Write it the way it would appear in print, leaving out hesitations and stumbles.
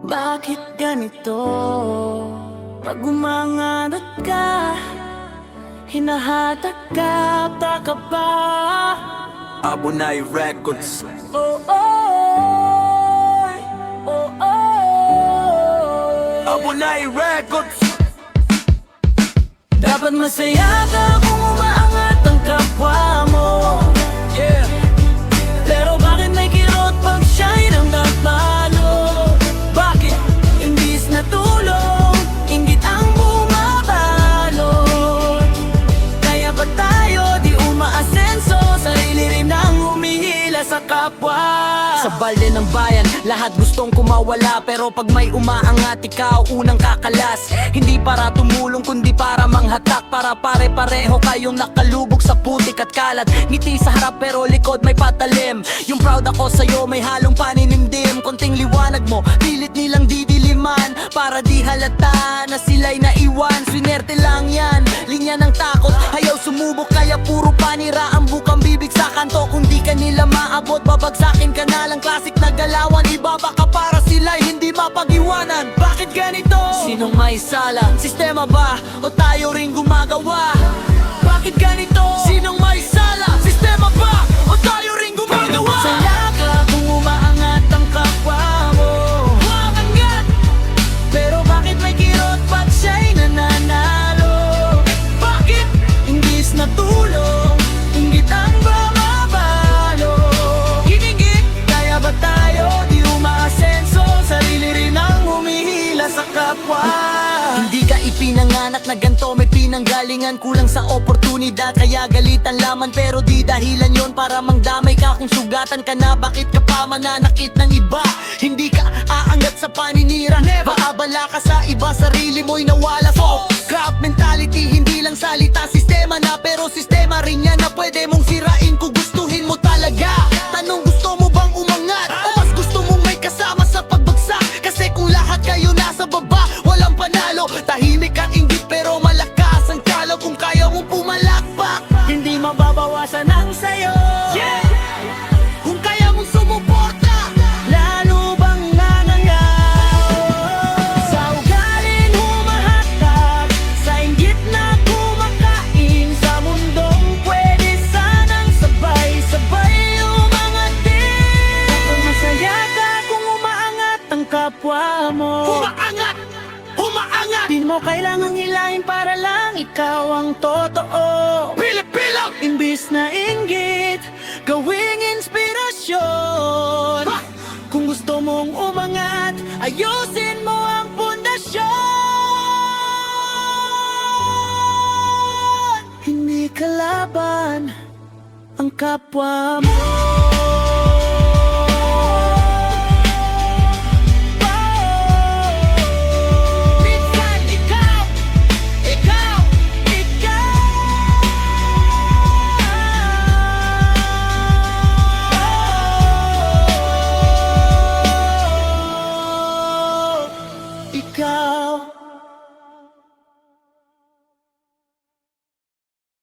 Bakit ganito? Pag umangat ka, hinahatak ka, taka ba? Abunay Records. Oh, oh, oh, oh. Abunay Records. Dapat masaya ka kung umaangat ang kapwa mo. Yeah. Pero bakit may kirot pag siya'y nanggapalo? Bakit imbis na tulong, inggit ang bumabalot? Kaya ba tayo di umaasenso? Sarili rin ang humihila sa kapwa. Sa balde ng bayan, lahat gustong kumawala. Pero pag may umaangat, ikaw unang kakalas. Hindi para tumulong, kundi para manghatak. Para pare-pareho kayong nakalubog sa putik at kalat. Ngiti sa harap pero likod may patalim. Yung proud ako sa'yo may halong paninindim. Konting liwanag mo, pilit nilang didiliman. Para di halata na sila'y naiwan. Swinerte lang yan, linya ng takot. Ayaw sumubok kaya puro panira ang bukang bibig sa kanto. Kung di ka nila maabot, babagsakin ka na lang. Klasik na galawan, ibaba ka para sila'y hindi mapag-iwanan. Bakit ganito? Sinong may sala? Sistema ba? O tayo ring gumagawa? Bakit ganito? Sinong may sala? Sistema ba? O tayo ring gumagawa? Saya ka kung umaangat ang kapwa mo. Umaangat! Pero bakit may kirot pag siya'y nananalo? Bakit? Imbis na tulong, inggit ang bumabalo. Hinigit, kaya ba tayo di umaasenso? Sarili rin ang humihila sa kapwa. Hindi ka ipinanganak na ganto, may pinanggalingan. Kulang sa oportunidad, kaya galitan laman. Pero di dahilan yon para mangdamay ka. Kung sugatan ka na, bakit ka pa mananakit ng iba? Hindi ka aangat sa paninira, paabala ka sa iba, sarili mo'y nawala. So, crap mentality, hindi lang salita. Sistema na, pero sistema rin yan na pwede mong sirain kung gustuhin mo talaga. Tanong, gusto mo bang umangat? O mas gusto mong may kasama sa pagbagsak? Kasi kung lahat kayo nasa baba, walang panalo. Tahimik at inggit pero malakas ang kalo. Kung kaya mong pumalakpak, hindi mababawasan ang sayo. Kung kaya mong sumuporta, lalo bang nanangaw? Sa ugaling humahatak, sa inggit na kumakain. Sa mundong pwede sanang sabay-sabay umangat din. Kapag masaya ka kung umaangat ang kapwa mo. Umaangat! Umaangat! Di mo kailangang hilahin para lang ikaw ang totoo. Pilip-pilap! Imbis na inggit, gawing inspirasyon. Kung gusto mong umangat, ayusin mo ang pundasyon. Hindi kalaban ang kapwa mo.